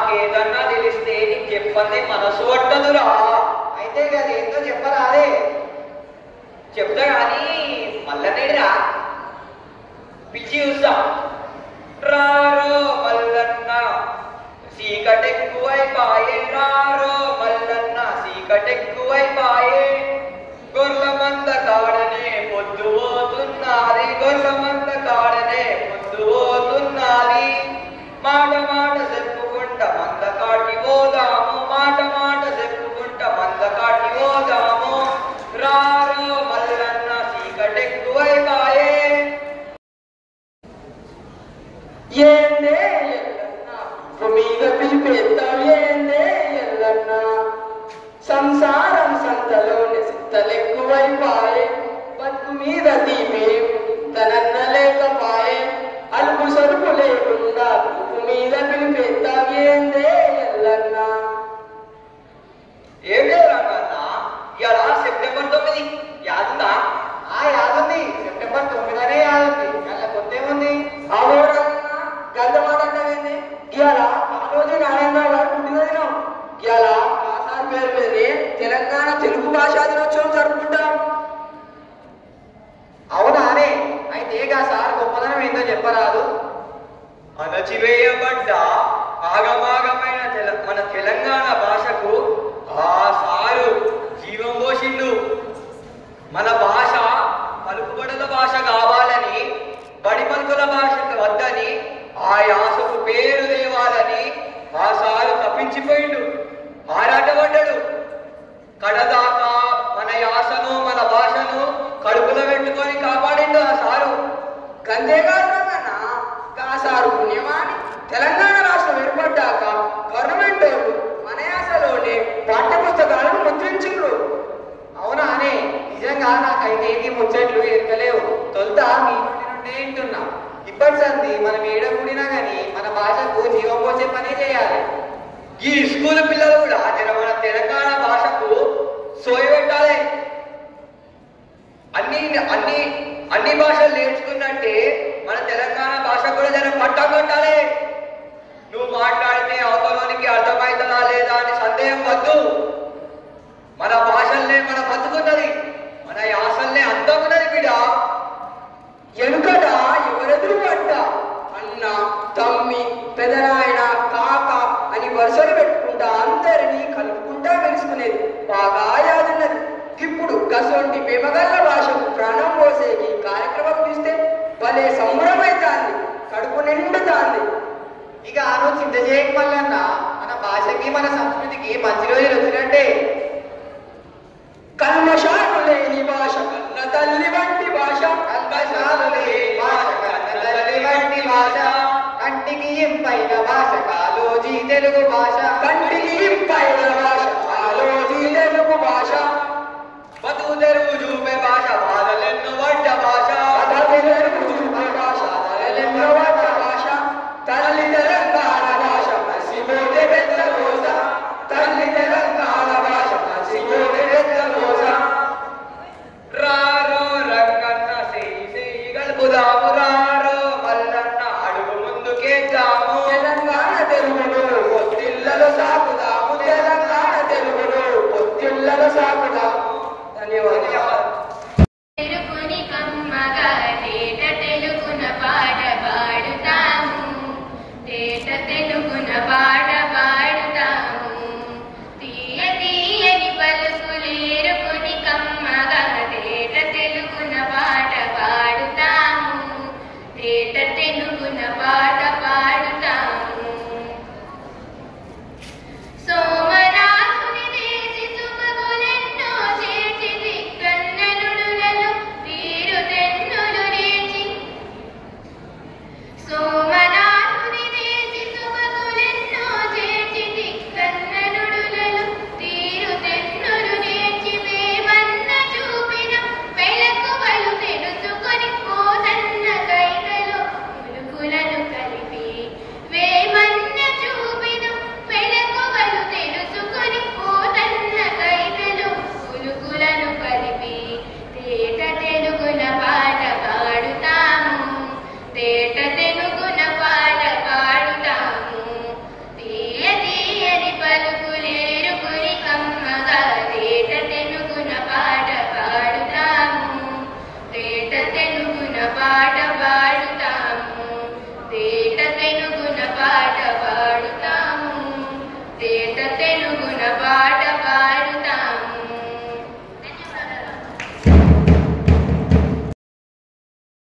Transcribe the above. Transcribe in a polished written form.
నాకేదన్నా తెలిస్తే నీకు చెప్పండి మనసు పట్టదురా. అయితే కదా ఏందో చెప్పరాదే. చెప్తా కానీ మల్లనేడిరా పిలిచి చూస్తాం. రారో మల్లన్న చీకటెక్కువై పాయే, రారో మల్లన్న చీకటెక్కువై పాయే, గొర్ల మంద కాడనే పొద్దు పోతున్నది, గొర్ల మంద కాడనే పొద్దు పోతున్నది, మాట మాట చెప్పుకుంట మంద కాటి పోదాము, మాట మాట చెప్పుకుంట మంద కాటి పోదాము, రారో మల్లన్న చీకటెక్కువై పాయే. ఏందే ఎల్లన్న మీద పిలిపేస్తావు, ఏందే ఎల్లన్న సంసారం సంతలోని సిత్తలెక్కువైపాయే, బతుకు మీద తీపి తనన్న లేకపాయే, అలుపు సరుపు లేకుండా ఉప్పు మీద పిలిపేస్తావు, ఏందే ఎల్లన్న. ఏం లేదన్నా ఇవాళ సెప్టెంబర్ 9 యాదుందా? యాదుంది. సెప్టెంబర్ 9 యాదుంది. అలా కొత్త ఏముంది? అవునన్నా గంట మాట అంటావేంది? ఇవాళ కాళోజీ నారాయణరావు గారు పుట్టినదినం. ఇవాళ కాసార్ పేరు మీదే తెలంగాణ తెలుగు భాషా దినోత్సవం జరుపుకుంటాం. అవునానే? అయితే సార్ గొప్పదనం ఏందో చెప్పరాదు. అణచివేయబడ్డ ఆగమాగమైన మన తెలంగాణ భాషకు ఆ సారు జీవం పోసిండు. మన భాష పలుకుబడుల భాష కావాలని, బడి పలుకుల భాష వద్దని, ఆ యాసకు పేరు తేవాలని ఆ సారు తప్పించిపోయిండు, ఆరాటపడ్డాడు. కడదాకా మన యాసను మన భాషను కడుపులో పెట్టుకొని కాపాడిండు ఆ సారు. గంతేకాదు కాసారు పుణ్యమాని తెలంగాణ రాష్ట్రం ఏర్పడ్డాక గవర్నమెంట్ వాళ్ళు మన యాసలోనే పాఠ్య పుస్తకాలను ముద్రించిండ్రు. అవునానే? నిజంగా నాకైతే ఈ ముచ్చట్లు ఎరకలేవు. తొలుత మీ నుండి వింటున్నా. ఇప్పటి సంది మనం ఏడ కూడినా గానీ మన భాషకు జీవం పోసే పనే చేయాలి. ఈ స్కూల్ పిల్లలు కూడా మన తెలంగాణ భాషకు సోయి పెట్టాలి. అన్ని భాషలు నేర్చుకున్నట్టే మన తెలంగాణ భాష కూడా జర పట్టం కొట్టాలి. నువ్వు మాట్లాడితే అవతలోనికి అర్థమవుతుందా లేదా అని సందేహం వద్దు. మన భాషల్నే మన బతుకున్నది, మన యాసల్నే అందమున్నది బిడ్డ. ఎనుకట ఎవరెదురు పడ్డ అన్న తమ్మి పెదనాయన కాక అని వరుసలు పెట్టుకుంటా అందరినీ కలుపుకుంటా వెలుసుకునేది బాగా యాదున్నది. ఇప్పుడు గసొంటి పెమగల్ల భాషకు ప్రాణం పోసేకి కార్యక్రమం చూస్తే భలే సంబరమైతాంది, కడుపు నిండుతాంది. ఇక ఆను చింత చేయక మల్లన్న మన భాషకి మన సంస్కృతికి మంచి రోజులు వచ్చినట్టే. కల్మషాలు లేని భాష కన్న తల్లి వంటి భాష, కల్మషాలు లేని భాష కన్న తల్లి వంటి భాష, కంటికి ఇంపైన భాష కాళోజీ తెలుగు భాష, కంటికి